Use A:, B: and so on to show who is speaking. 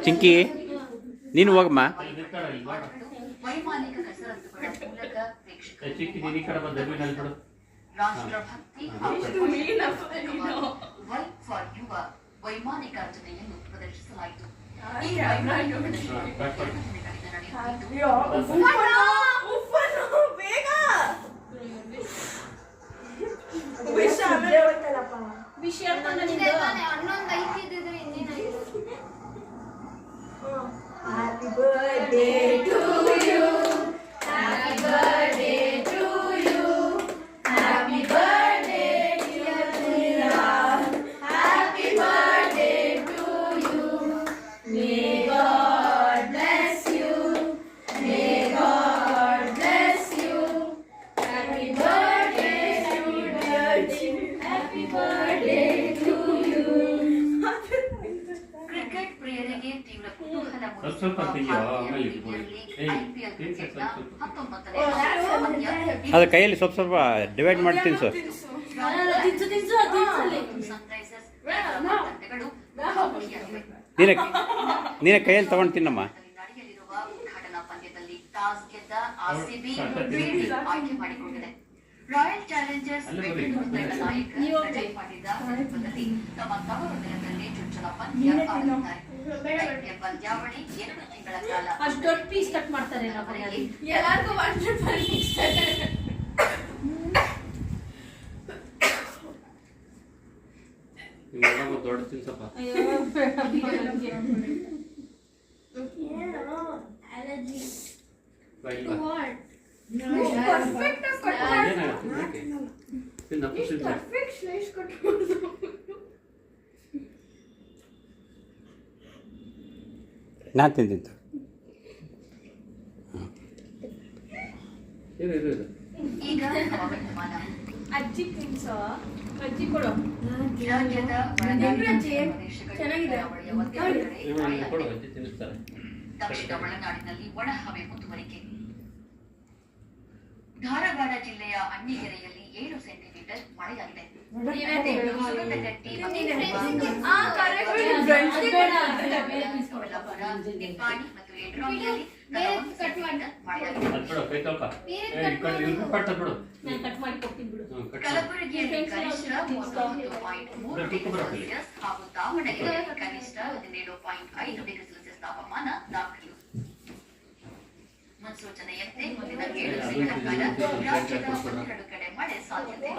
A: ಚಿಂಕಿ ನೀನು ಹೋಗಮ್ಮ.
B: ವೈಮಾನಿಕ ಕಸರತ್ತುಗಳ ಮೂಲಕ ಪ್ರೇಕ್ಷಕರು
C: ಚಿಕ್ಕಿ ನೀನು ಈ ಕಡೆ ಬಂದ ಬಿಡು.
B: ರಾಷ್ಟ್ರಭಕ್ತಿ ವೈಟ್ ಫಾರ್ ಯುವ ವೈಮಾನಿಕ ರಚನೆಯನ್ನು ಪ್ರದರ್ಶಿಸಲಾಯಿತು. ಈ ವೈಮಾನಿಕ ಪ್ರದರ್ಶನ 2 ದಿನಗಳಿಂದ ನಡೆಯುತ್ತಿದ್ದು
D: Happy birthday to you. Happy birthday to you. Happy birthday dear Priya. Happy birthday to you. May God bless you. May God bless you. Happy birthday to dear Jim. Happy birthday to you.
B: Cricket ಪ್ರಿಯರಿಗೆ ತೀವ್ರ ಕುತೂಹಲ
C: ಸ್ವಲ್ಪ ತೆಗಿಯೋ, ಆಮೇಲೆ
B: IPL ಕ್ರಿಕೆಟ್ನ 19ನೇ
A: ಅದು ಕೈಯಲ್ಲಿ ಸ್ವಲ್ಪ ಸ್ವಲ್ಪ ಡಿವೈಡ್ ಮಾಡ್ತೀನಿ ಸರ್.
B: ಸನ್ರೈಸರ್ಸ್ ತಂಡಗಳು ಮುಖಾಮುಖಿಯಾಗಿವೆ.
A: ನೀನೇ ಕೈಯಲ್ಲಿ ತಗೊಂಡು ತಿನ್ನಮ್ಮ.
B: ನಡೆಯಲಿರುವ ಉದ್ಘಾಟನಾ ಪಂದ್ಯದಲ್ಲಿ ಟಾಸ್ ಗೆದ್ದ ಆರ್ಸಿಬಿ ಆಯ್ಕೆ ಮಾಡಿಕೊಂಡಿದೆ. ರಾಯಲ್ ಚಾಲೆಂಜರ್ಸ್ ಬೆಂಗಳೂರು ತಂಡ ನಾಯಕ ರಜತ್ ಪಾಟೀಲ್ ನೇತೃತ್ವದಲ್ಲಿ ತಮ್ಮ ತವರು ನೆಲದಲ್ಲಿ ಚೊಚ್ಚಲ ಪಂದ್ಯ ಆಡುತ್ತಾರೆ. ಐಪಿಎಲ್ ಪಂದ್ಯಾವಳಿ 2 ತಿಂಗಳ ಕಾಲ
D: ಅಷ್ಟೊಂದು ಪೀಸ್ ಕಟ್ ಮಾಡ್ತಾರೆ
B: ಅವರಿಗೆ
D: ಎಲ್ಲರಿಗೂ 100
C: ನಿಮ್ಮ ದೊಡ್ಡ ತಿನ್ಸಪ್ಪ. ಬೈ ಬಾ. ಏನಾಯ್ತು ಯಾಕೆ? ತಿನ್ನಪ್ಪ ತಿನ್ನ.
A: ನಾನು ತಿಂತಿದ್ದು.
C: ಇರು ಇರು ಇರು.
B: ಈಗ ಹವಾಮಾನ
D: ಅಜ್ಜಿ ತಿನ್ಸೋ ಅಜ್ಜಿ ಕೊಡು
B: ರಾಜ್ಯದ
D: ಚೆನ್ನಾಗಿದೆ.
C: ಇವ್ರನ್ನ ಕೊಡು, ಅಜ್ಜಿ ತಿನ್ನಿಸ್ತಾರೆ.
B: ದಕ್ಷಿಣ ಒಳನಾಡಿನಲ್ಲಿ ಒಣ ಹವೆ ಮುಂದುವರಿಕೆ. ಧಾರವಾಡ ಜಿಲ್ಲೆಯ ಅಣ್ಣಿಗೆರೆಯಲ್ಲಿ 7 ಸೆಂಟಿಮೀಟರ್ ಮಳೆಯಾಗಿದೆ. ಸುಗಂಧಗಟ್ಟಿ ನಿಪ್ಪಾಣಿ ಮತ್ತು ಯಡ್ರಾಮಿಯಲ್ಲಿ ಮಳೆಯಾಗಿದೆ.
C: ಅದು ಬಿಡು, ಕೈ ತೊಳ್ಕ. ಇವ್ರು ಕಟ್ ಬಿಡು.
B: ಕಲಬುರಗಿಯಲ್ಲಿ ಕನಿಷ್ಠ 39.3 ಡಿಗ್ರಿ ಸೆಲ್ಸಿಯಸ್ ಹಾಗೂ ದಾವಣಗೆರೆಯಲ್ಲಿ ಕನಿಷ್ಠ 17.5 ಡಿಗ್ರಿ ಸೆಲ್ಸಿಯಸ್ ತಾಪಮಾನ ದಾಖಲು. ಮುನ್ಸೂಚನೆಯಂತೆ ಮುಂದಿನ 7 ದಿನಗಳ ಕಾಲ ರಾಜ್ಯದ 12 ಕಡೆ ಮಳೆ ಸಾಧ್ಯತೆ.